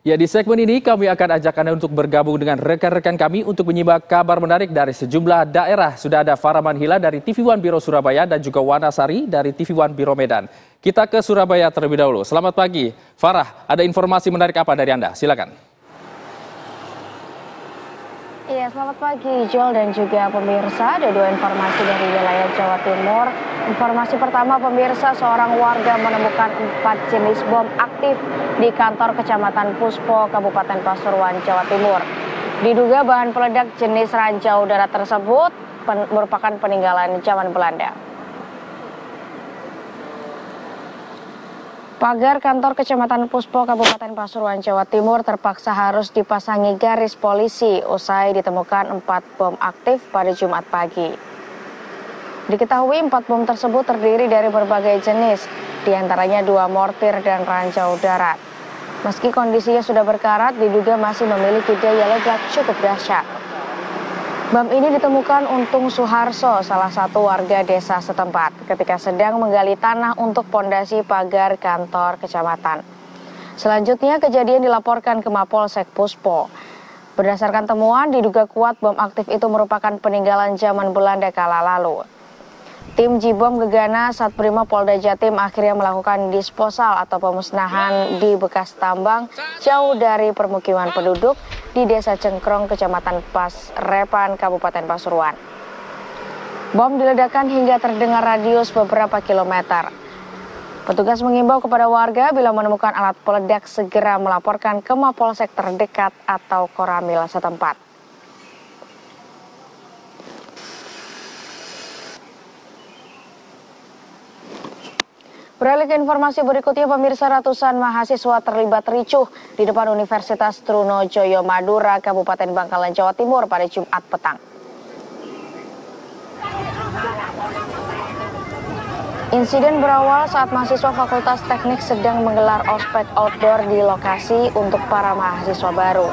Ya, di segmen ini kami akan ajak Anda untuk bergabung dengan rekan-rekan kami untuk menyimak kabar menarik dari sejumlah daerah. Sudah ada Farah Manhila dari TV One Biro Surabaya dan juga Wana Sari dari TV One Biro Medan. Kita ke Surabaya terlebih dahulu. Selamat pagi. Farah, ada informasi menarik apa dari Anda? Silakan. Iya, selamat pagi Joel dan juga pemirsa. Ada dua informasi dari wilayah Jawa Timur. Informasi pertama, pemirsa, seorang warga menemukan 4 jenis bom aktif di kantor Kecamatan Puspo, Kabupaten Pasuruan, Jawa Timur. Diduga bahan peledak jenis ranjau darat tersebut merupakan peninggalan zaman Belanda. Pagar kantor Kecamatan Puspo, Kabupaten Pasuruan, Jawa Timur terpaksa harus dipasangi garis polisi usai ditemukan 4 bom aktif pada Jumat pagi. Diketahui 4 bom tersebut terdiri dari berbagai jenis, diantaranya 2 mortir dan ranjau darat. Meski kondisinya sudah berkarat, diduga masih memiliki daya ledak cukup dahsyat. Bom ini ditemukan Untung Suharso, salah satu warga desa setempat, ketika sedang menggali tanah untuk pondasi pagar kantor kecamatan. Selanjutnya, kejadian dilaporkan ke Mapolsek Puspo. Berdasarkan temuan, diduga kuat bom aktif itu merupakan peninggalan zaman Belanda kala lalu. Tim Jibom Gegana Satbrimo Polda Jatim akhirnya melakukan disposal atau pemusnahan di bekas tambang jauh dari permukiman penduduk di Desa Cengkrong, Kecamatan Pasrepan, Kabupaten Pasuruan. Bom diledakkan hingga terdengar radius beberapa kilometer. Petugas mengimbau kepada warga bila menemukan alat peledak segera melaporkan ke Mapolsek terdekat atau Koramil setempat. Beralih ke informasi berikutnya, pemirsa, ratusan mahasiswa terlibat ricuh di depan Universitas Trunojoyo Madura, Kabupaten Bangkalan, Jawa Timur pada Jumat petang. Insiden berawal saat mahasiswa Fakultas Teknik sedang menggelar ospek outdoor di lokasi untuk para mahasiswa baru.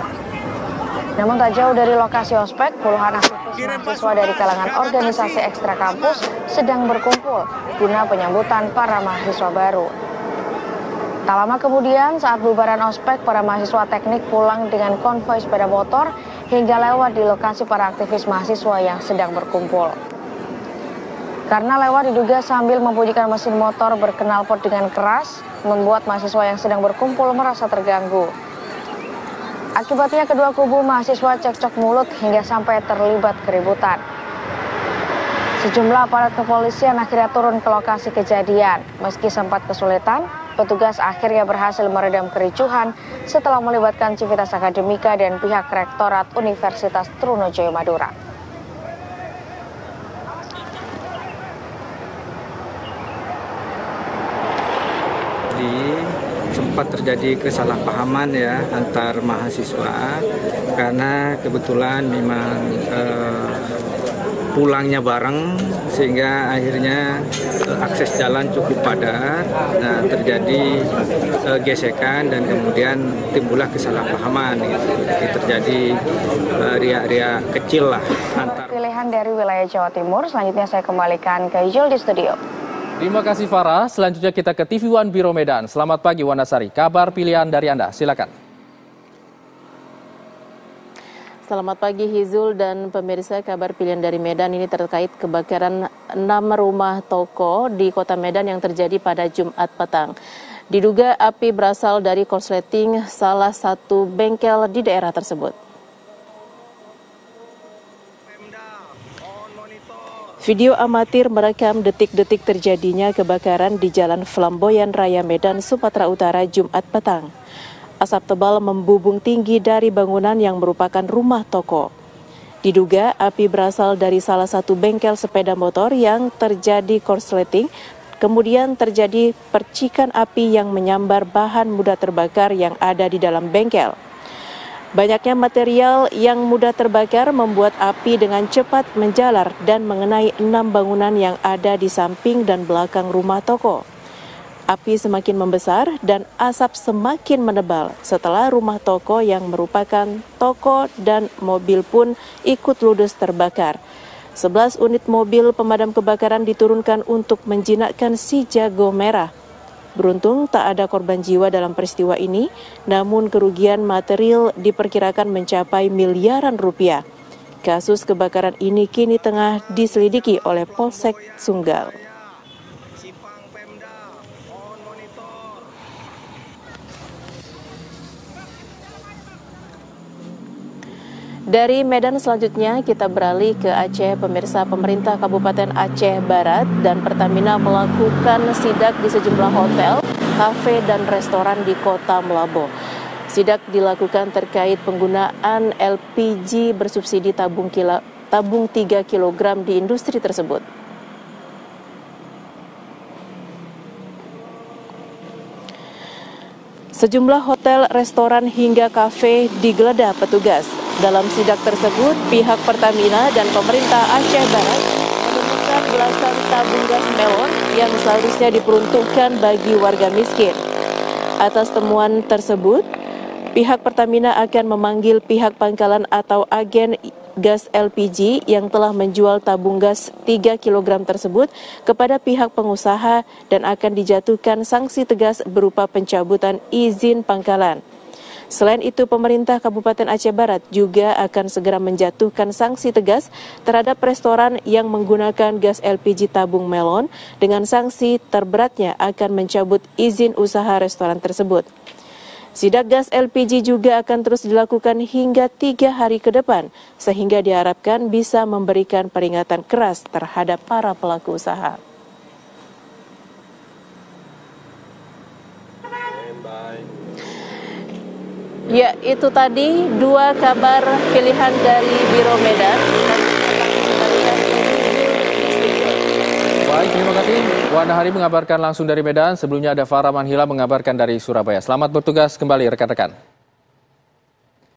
Namun tak jauh dari lokasi ospek, puluhan aktivis mahasiswa dari kalangan organisasi ekstra kampus sedang berkumpul guna penyambutan para mahasiswa baru. Tak lama kemudian, saat bubaran ospek, para mahasiswa teknik pulang dengan konvoi sepeda motor hingga lewat di lokasi para aktivis mahasiswa yang sedang berkumpul. Karena lewat diduga sambil membunyikan mesin motor berknalpot dengan keras, membuat mahasiswa yang sedang berkumpul merasa terganggu. Akibatnya kedua kubu mahasiswa cekcok mulut hingga sampai terlibat keributan. Sejumlah aparat kepolisian akhirnya turun ke lokasi kejadian. Meski sempat kesulitan, petugas akhirnya berhasil meredam kericuhan setelah melibatkan Civitas Akademika dan pihak Rektorat Universitas Trunojoyo Madura. Sempat terjadi kesalahpahaman ya antar mahasiswa karena kebetulan memang pulangnya bareng sehingga akhirnya akses jalan cukup padat. Nah, terjadi gesekan dan kemudian timbullah kesalahpahaman gitu. Jadi terjadi riak-riak kecil lah antar. Pilihan dari wilayah Jawa Timur. Selanjutnya saya kembalikan ke Ijul di studio. Terima kasih Farah. Selanjutnya kita ke TV One Biro Medan. Selamat pagi Wana Sari. Kabar pilihan dari Anda, silakan. Selamat pagi Hizul dan pemirsa, kabar pilihan dari Medan ini terkait kebakaran 6 rumah toko di kota Medan yang terjadi pada Jumat petang. Diduga api berasal dari korsleting salah satu bengkel di daerah tersebut. Video amatir merekam detik-detik terjadinya kebakaran di Jalan Flamboyan Raya Medan, Sumatera Utara, Jumat petang. Asap tebal membubung tinggi dari bangunan yang merupakan rumah toko. Diduga api berasal dari salah satu bengkel sepeda motor yang terjadi korsleting, kemudian terjadi percikan api yang menyambar bahan mudah terbakar yang ada di dalam bengkel. Banyaknya material yang mudah terbakar membuat api dengan cepat menjalar dan mengenai 6 bangunan yang ada di samping dan belakang rumah toko. Api semakin membesar dan asap semakin menebal setelah rumah toko yang merupakan toko dan mobil pun ikut ludes terbakar. 11 unit mobil pemadam kebakaran diturunkan untuk menjinakkan si jago merah. Beruntung tak ada korban jiwa dalam peristiwa ini, namun kerugian material diperkirakan mencapai miliaran rupiah. Kasus kebakaran ini kini tengah diselidiki oleh Polsek Sunggal. Dari Medan selanjutnya kita beralih ke Aceh. Pemirsa, pemerintah Kabupaten Aceh Barat dan Pertamina melakukan sidak di sejumlah hotel, kafe, dan restoran di Kota Meulaboh. Sidak dilakukan terkait penggunaan LPG bersubsidi tabung 3 kg di industri tersebut. Sejumlah hotel, restoran, hingga kafe digeledah petugas. Dalam sidak tersebut, pihak Pertamina dan pemerintah Aceh Barat menemukan belasan tabung gas melon yang seharusnya diperuntukkan bagi warga miskin. Atas temuan tersebut, pihak Pertamina akan memanggil pihak pangkalan atau agen gas LPG yang telah menjual tabung gas 3 kg tersebut kepada pihak pengusaha dan akan dijatuhkan sanksi tegas berupa pencabutan izin pangkalan. Selain itu, pemerintah Kabupaten Aceh Barat juga akan segera menjatuhkan sanksi tegas terhadap restoran yang menggunakan gas LPG tabung melon dengan sanksi terberatnya akan mencabut izin usaha restoran tersebut. Sidak gas LPG juga akan terus dilakukan hingga 3 hari ke depan, sehingga diharapkan bisa memberikan peringatan keras terhadap para pelaku usaha. Ya, itu tadi 2 kabar pilihan dari Biro Medan. Baik, terima kasih. Wana Hari mengabarkan langsung dari Medan. Sebelumnya ada Farah Manhila mengabarkan dari Surabaya. Selamat bertugas kembali rekan-rekan.